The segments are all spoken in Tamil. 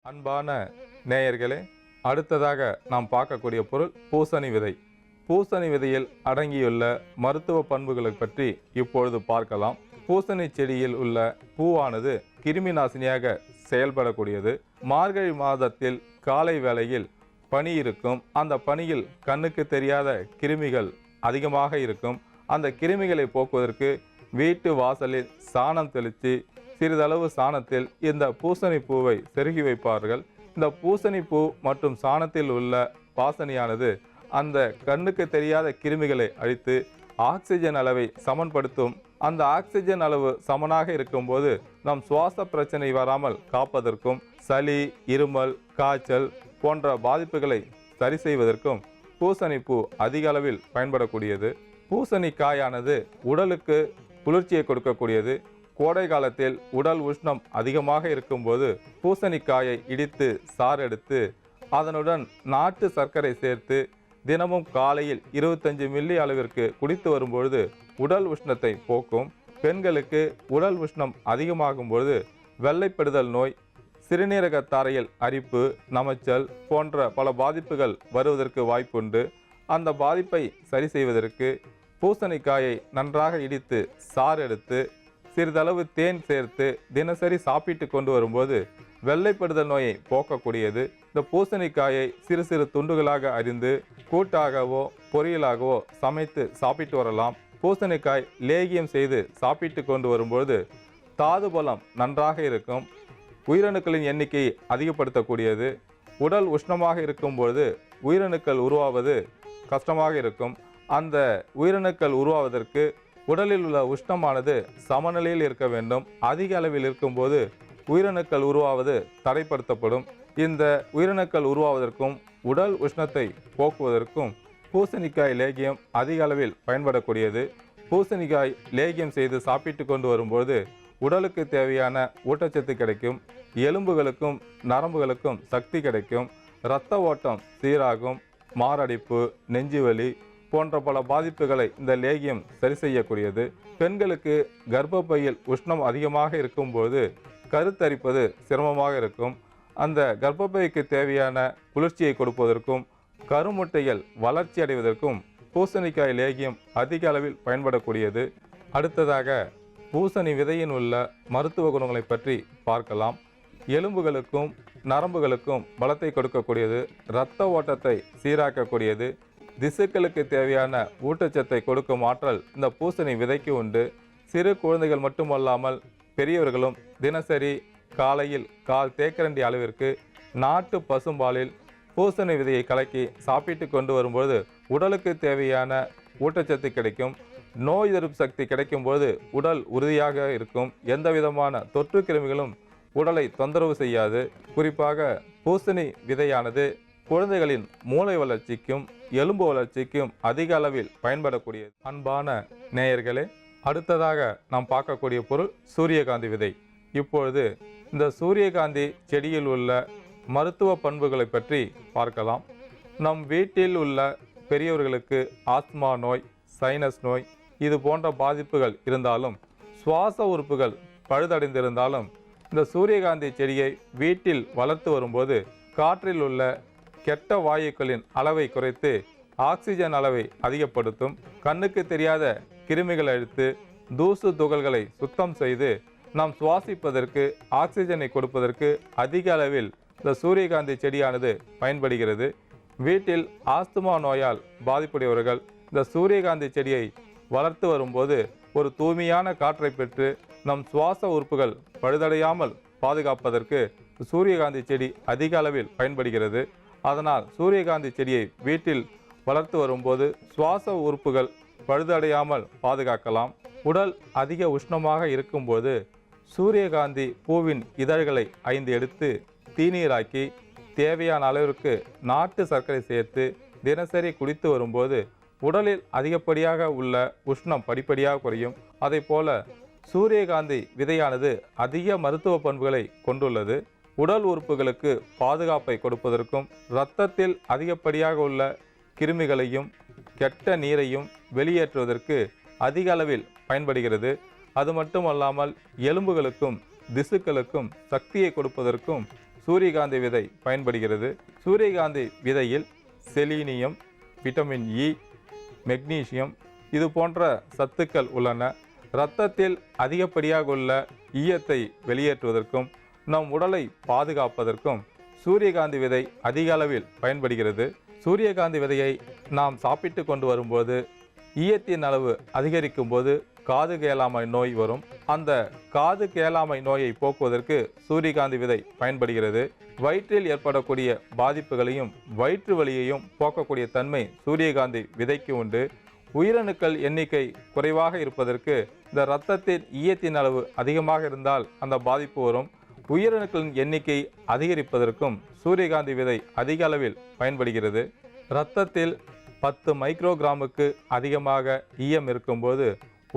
அன்பான நேயர்களே, அடுத்ததாக நாம் பார்க்கக்கூடிய பொருள் பூசணி விதை. பூசணி விதையில் அடங்கியுள்ள மருத்துவ பண்புகளை பற்றி இப்பொழுது பார்க்கலாம். பூசணி செடியில் உள்ள பூவானது கிருமி நாசினியாக செயல்படக்கூடியது. மார்கழி மாதத்தில் காலை வேளையில் பனி இருக்கும். அந்த பனியில் கண்ணுக்கு தெரியாத கிருமிகள் அதிகமாக இருக்கும். அந்த கிருமிகளை போக்குவதற்கு வீட்டு வாசலில் சாணம் தெளித்து சிறிதளவு சாணத்தில் இந்த பூசணி பூவை செருகி வைப்பார்கள். இந்த பூசணி பூ மற்றும் சாணத்தில் உள்ள வாசனையானது அந்த கண்ணுக்கு தெரியாத கிருமிகளை அழித்து ஆக்சிஜன் அளவை சமன்படுத்தும். அந்த ஆக்சிஜன் அளவு சமனாக இருக்கும்போது நம் சுவாச பிரச்சனை வராமல் காப்பதற்கும், சளி, இருமல், காய்ச்சல் போன்ற பாதிப்புகளை சரி செய்வதற்கும் பூசணிப்பூ அதிக அளவில் பயன்படக்கூடியது. பூசணிக்காயானது உடலுக்கு குளிர்ச்சியை கொடுக்கக்கூடியது. கோடை காலத்தில் உடல் உஷ்ணம் அதிகமாக இருக்கும்போது பூசணிக்காயை இடித்து சாறு எடுத்து அதனுடன் நாட்டு சர்க்கரை சேர்த்து தினமும் காலையில் 25 மில்லி அளவிற்கு குடித்து வரும்பொழுது உடல் உஷ்ணத்தை போக்கும். பெண்களுக்கு உடல் உஷ்ணம் அதிகமாகும் பொழுது வெள்ளைப்படுதல் நோய், சிறுநீரக தாரையில் அரிப்பு, நமைச்சல் போன்ற பல பாதிப்புகள் வருவதற்கு வாய்ப்புண்டு. அந்த பாதிப்பை சரி செய்வதற்கு பூசணிக்காயை நன்றாக இடித்து சாறு எடுத்து சிறிதளவு தேன் சேர்த்து தினசரி சாப்பிட்டு கொண்டு வரும்போது வெள்ளைப்படுதல் நோயை போக்கக்கூடியது. இந்த பூசணிக்காயை சிறு சிறு துண்டுகளாக அரிந்து கூட்டாகவோ பொரியலாகவோ சமைத்து சாப்பிட்டு வரலாம். பூசணிக்காய் லேகியம் செய்து சாப்பிட்டு கொண்டு வரும்போது தாது பலம் நன்றாக இருக்கும். உயிரணுக்களின் எண்ணிக்கையை அதிகப்படுத்தக்கூடியது. உடல் உஷ்ணமாக இருக்கும்பொழுது உயிரணுக்கள் உருவாவது கஷ்டமாக இருக்கும். அந்த உயிரணுக்கள் உருவாவதற்கு உடலில் உள்ள உஷ்ணமானது சமநிலையில் இருக்க வேண்டும். அதிக அளவில் இருக்கும்போது உயிரணுக்கள் உருவாவது தடைப்படுத்தப்படும். இந்த உயிரணுக்கள் உருவாவதற்கும் உடல் உஷ்ணத்தை போக்குவதற்கும் பூசணிக்காய் லேகியம் அதிக அளவில் பயன்படக்கூடியது. பூசணிக்காய் லேகியம் செய்து சாப்பிட்டு கொண்டு வரும்போது உடலுக்கு தேவையான ஊட்டச்சத்து கிடைக்கும். எலும்புகளுக்கும் நரம்புகளுக்கும் சக்தி கிடைக்கும். இரத்த ஓட்டம் சீராகும். மாரடைப்பு, நெஞ்சுவலி போன்ற பல பாதிப்புகளை இந்த லேகியம் சரி செய்யக்கூடியது. பெண்களுக்கு கர்ப்பப்பையில் உஷ்ணம் அதிகமாக இருக்கும்போது கருத்தரிப்பது சிரமமாக இருக்கும். அந்த கர்ப்பப்பைக்கு தேவையான குளிர்ச்சியை கொடுப்பதற்கும் கருமுட்டைகள் வளர்ச்சி அடைவதற்கும் பூசணிக்காய் லேகியம் அதிக அளவில் பயன்படக்கூடியது. அடுத்ததாக பூசணி விதையின் உள்ள மருத்துவ குணங்களை பற்றி பார்க்கலாம். எலும்புகளுக்கும் நரம்புகளுக்கும் பலத்தை கொடுக்கக்கூடியது. இரத்த ஓட்டத்தை சீராக்கக்கூடியது. திசுக்களுக்கு தேவையான ஊட்டச்சத்தை கொடுக்கும் ஆற்றல் இந்த பூசணி விதைக்கு உண்டு. சிறு குழந்தைகள் மட்டுமல்லாமல் பெரியவர்களும் தினசரி காலையில் கால் தேக்கரண்டி அளவிற்கு நாட்டு பசும்பாலில் பூசணி விதையை கலக்கி சாப்பிட்டு கொண்டு வரும்போது உடலுக்கு தேவையான ஊட்டச்சத்து கிடைக்கும். நோய் எதிர்ப்பு சக்தி கிடைக்கும்போது உடல் உறுதியாக இருக்கும். எந்த விதமான தொற்று கிருமிகளும் உடலை தொந்தரவு செய்யாது. குறிப்பாக பூசணி விதையானது குழந்தைகளின் மூளை வளர்ச்சிக்கும் எலும்பு வளர்ச்சிக்கும் அதிக அளவில் பயன்படக்கூடியது. அன்பான நேயர்களே, அடுத்ததாக நாம் பார்க்கக்கூடிய பொருள் சூரியகாந்தி விதை. இப்பொழுது இந்த சூரியகாந்தி செடியில் உள்ள மருத்துவ பண்புகளை பற்றி பார்க்கலாம். நம் வீட்டில் உள்ள பெரியவர்களுக்கு ஆஸ்துமா நோய், சைனஸ் நோய் இது போன்ற பாதிப்புகள் இருந்தாலும், சுவாச உறுப்புகள் பழுதடைந்திருந்தாலும் இந்த சூரியகாந்தி செடியை வீட்டில் வளர்த்து வரும்போது காற்றில் உள்ள கெட்ட வாயுக்களின் அளவை குறைத்து ஆக்சிஜன் அளவை அதிகப்படுத்தும். கண்ணுக்கு தெரியாத கிருமிகளை அழித்து தூசு துகள்களை சுத்தம் செய்து நாம் சுவாசிப்பதற்கு ஆக்சிஜனை கொடுப்பதற்கு அதிக அளவில் இந்த சூரியகாந்தி செடியானது பயன்படுகிறது. வீட்டில் ஆஸ்துமா நோயால் பாதிப்புடையவர்கள் இந்த சூரியகாந்தி செடியை வளர்த்து வரும்போது ஒரு தூய்மையான காற்றை பெற்று நம் சுவாச உறுப்புகள் பழுதடையாமல் பாதுகாப்பதற்கு சூரியகாந்தி செடி அதிக அளவில் பயன்படுகிறது. அதனால் சூரியகாந்தி செடியை வீட்டில் வளர்த்து வரும்போது சுவாச உறுப்புகள் பழுதடையாமல் பாதுகாக்கலாம். உடல் அதிக உஷ்ணமாக இருக்கும்போது சூரியகாந்தி பூவின் இதழ்களை 5 எடுத்து தீநீராக்கி தேவையான அளவிற்கு நாட்டு சர்க்கரை சேர்த்து தினசரி குடித்து வரும்போது உடலில் அதிகப்படியாக உள்ள உஷ்ணம் படிப்படியாக குறையும். அதே போல சூரியகாந்தி விதையானது அதிக மருத்துவ பண்புகளை கொண்டுள்ளது. உடல் உறுப்புகளுக்கு பாதுகாப்பை கொடுப்பதற்கும் இரத்தத்தில் அதிகப்படியாக உள்ள கிருமிகளையும் கெட்ட நீரையும் வெளியேற்றுவதற்கு அதிக அளவில் பயன்படுகிறது. அது மட்டுமல்லாமல் எலும்புகளுக்கும் திசுக்களுக்கும் சக்தியை கொடுப்பதற்கும் சூரியகாந்தி விதை பயன்படுகிறது. சூரியகாந்தி விதையில் செலீனியம், விட்டமின் இ, மெக்னீசியம் இது போன்ற சத்துக்கள் உள்ளன. இரத்தத்தில் அதிகப்படியாக உள்ள ஈயத்தை வெளியேற்றுவதற்கும் நம் உடலை பாதுகாப்பதற்கும் சூரியகாந்தி விதை அதிக அளவில் பயன்படுகிறது. சூரியகாந்தி விதையை நாம் சாப்பிட்டு கொண்டு வரும்போது ஈயத்தின் அளவு அதிகரிக்கும் போது காது கேளாமை நோய் வரும். அந்த காது கேளாமை நோயை போக்குவதற்கு சூரியகாந்தி விதை பயன்படுகிறது. வயிற்றில் ஏற்படக்கூடிய பாதிப்புகளையும் வயிற்று வலியையும் போக்கக்கூடிய தன்மை சூரியகாந்தி விதைக்கு உண்டு. உயிரணுக்கள் எண்ணிக்கை குறைவாக இருப்பதற்கு இந்த இரத்தத்தில் ஈயத்தின் அளவு அதிகமாக இருந்தால் அந்த பாதிப்பு வரும். உயிரணுக்களின் எண்ணிக்கை அதிகரிப்பதற்கும் சூரியகாந்தி விதை அதிக அளவில் பயன்படுகிறது. இரத்தத்தில் 10 மைக்ரோகிராமுக்கு அதிகமாக ஈயம் இருக்கும்போது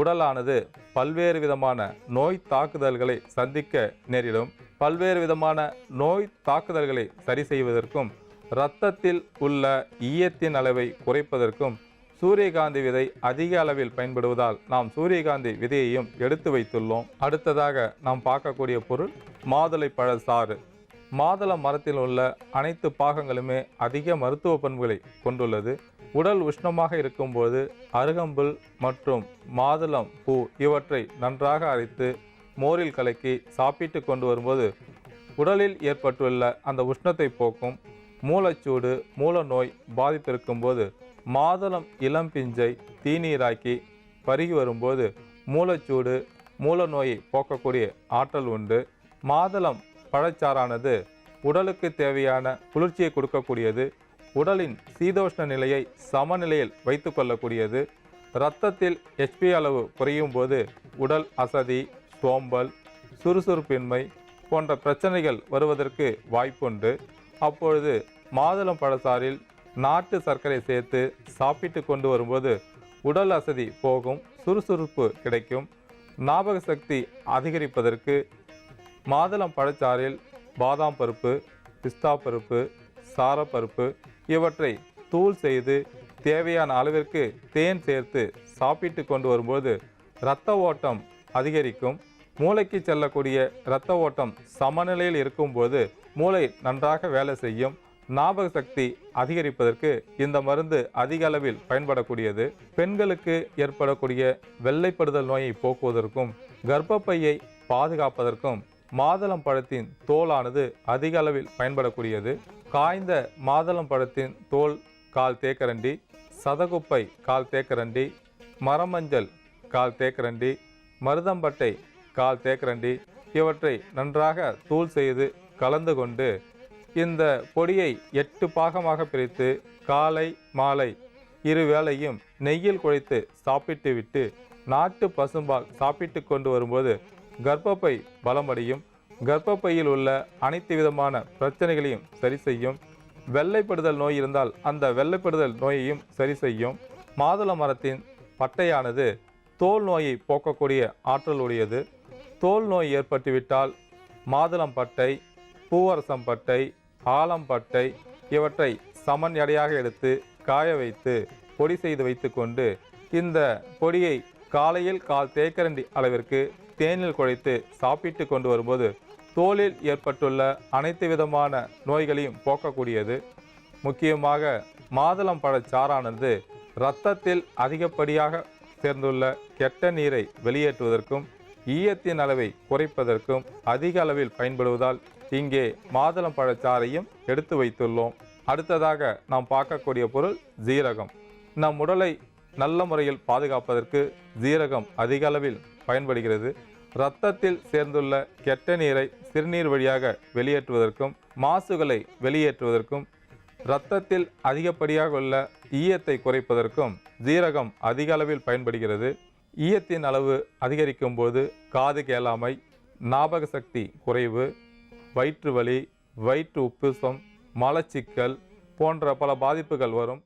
உடலானது பல்வேறு விதமான நோய் தாக்குதல்களை சந்திக்க நேரிடும். பல்வேறு விதமான நோய் தாக்குதல்களை சரி செய்வதற்கும் இரத்தத்தில் உள்ள ஈயத்தின் அளவை குறைப்பதற்கும் சூரியகாந்தி விதை அதிக அளவில் பயன்படுவதால் நாம் சூரியகாந்தி விதையையும் எடுத்து வைத்துள்ளோம். அடுத்ததாக நாம் பார்க்கக்கூடிய பொருள் மாதுளை பழ சாறு. மாதுளை மரத்தில் உள்ள அனைத்து பாகங்களுமே அதிக மருத்துவ பண்புகளை கொண்டுள்ளது. உடல் உஷ்ணமாக இருக்கும்போது அருகம்புல் மற்றும் மாதுளம் பூ இவற்றை நன்றாக அரைத்து மோரில் கலக்கி சாப்பிட்டு கொண்டு வரும்போது உடலில் ஏற்பட்டுள்ள அந்த உஷ்ணத்தை போக்கும். மூலச்சூடு, மூல நோய் பாதிப்பு இருக்கும்போது மாதுளம் இளம் பிஞ்சை தீநீராக்கி பருகி வரும்போது மூலச்சூடு, மூல நோயை போக்கக்கூடிய ஆற்றல் உண்டு. மாதுளம் பழச்சாறானது உடலுக்கு தேவையான குளிர்ச்சியை கொடுக்கக்கூடியது. உடலின் சீதோஷ்ண நிலையை சமநிலையில் வைத்து கொள்ளக்கூடியது. இரத்தத்தில் HP அளவு குறையும் போது உடல் அசதி, சோம்பல், சுறுசுறுப்பின்மை போன்ற பிரச்சனைகள் வருவதற்கு வாய்ப்புண்டு. அப்பொழுது மாதுளம் பழச்சாறில் நாட்டு சர்க்கரை சேர்த்து சாப்பிட்டு கொண்டு வரும்போது உடல் அசதி போகும், சுறுசுறுப்பு கிடைக்கும். ஞாபக சக்தி அதிகரிப்பதற்கு மாதுளம் பழச்சாறில் பாதாம் பருப்பு, பிஸ்தா பருப்பு, சாரப்பருப்பு இவற்றை தூள் செய்து தேவையான அளவிற்கு தேன் சேர்த்து சாப்பிட்டு கொண்டு வரும்போது இரத்த ஓட்டம் அதிகரிக்கும். மூளைக்கு செல்லக்கூடிய இரத்த ஓட்டம் சமநிலையில் இருக்கும்போது மூளை நன்றாக வேலை செய்யும். ஞாபக சக்தி அதிகரிப்பதற்கு இந்த மருந்து அதிக அளவில் பயன்படக்கூடியது. பெண்களுக்கு ஏற்படக்கூடிய வெள்ளைப்படுதல் நோயை போக்குவதற்கும் கர்ப்பப்பையை பாதுகாப்பதற்கும் மாதுளம் பழத்தின் தோலானது அதிக அளவில் பயன்படக்கூடியது. காய்ந்த மாதுளம் பழத்தின் தோல் 1/4 தேக்கரண்டி, சதகுப்பை 1/4 தேக்கரண்டி, மரமஞ்சள் 1/4 தேக்கரண்டி, மருதம்பட்டை 1/4 தேக்கரண்டி இவற்றை நன்றாக தூள் செய்து கலந்து கொண்டு இந்த பொடியை 8 பாகமாக பிரித்து காலை மாலை இரு வேளையும் நெய்யில் குழைத்து சாப்பிட்டு விட்டு நாட்டு பசும்பால் சாப்பிட்டு கொண்டு வரும்போது கர்ப்பப்பை பலமடையும். கர்ப்பப்பையில் உள்ள அனைத்து விதமான பிரச்சனைகளையும் சரி செய்யும். வெள்ளைப்படுதல் நோய் இருந்தால் அந்த வெள்ளைப்படுதல் நோயையும் சரி செய்யும். மாதுளை மரத்தின் பட்டையானது தோல் நோயை போக்கக்கூடிய ஆற்றல் உடையது. தோல் நோய் ஏற்பட்டுவிட்டால் மாதுளம் பட்டை, பூவரசம் பட்டை, ஆலம்பட்டை இவற்றை சமன் எடையாக எடுத்து காய வைத்து பொடி செய்து வைத்து கொண்டு இந்த பொடியை காலையில் 1/4 தேக்கரண்டி அளவிற்கு தேனில் குழைத்து சாப்பிட்டு கொண்டு வரும்போது தோலில் ஏற்பட்டுள்ள அனைத்து விதமான நோய்களையும் போக்கக்கூடியது. முக்கியமாக மாதுளம் பழச்சாறானது இரத்தத்தில் அதிகப்படியாக சேர்ந்துள்ள கெட்ட நீரை வெளியேற்றுவதற்கும் ஈயத்தின் அளவை குறைப்பதற்கும் அதிக அளவில் பயன்படுவதால் இங்கே மாதுளம் பழச்சாறையும் எடுத்து வைத்துள்ளோம். அடுத்ததாக நாம் பார்க்கக்கூடிய பொருள் ஜீரகம். நம் உடலை நல்ல முறையில் பாதுகாப்பதற்கு ஜீரகம் அதிக அளவில் பயன்படுகிறது. இரத்தத்தில் சேர்ந்துள்ள கெட்ட நீரை சிறுநீர் வழியாக வெளியேற்றுவதற்கும் மாசுகளை வெளியேற்றுவதற்கும் இரத்தத்தில் அதிகப்படியாக உள்ள ஈயத்தை குறைப்பதற்கும் ஜீரகம் அதிக அளவில் பயன்படுகிறது. ஈயத்தின் அளவு அதிகரிக்கும் போது காது கேளாமை, ஞாபக சக்தி குறைவு, வயிற்று வலி, வயிற்று உப்புசம், மலச்சிக்கல் போன்ற பல பாதிப்புகள் வரும்.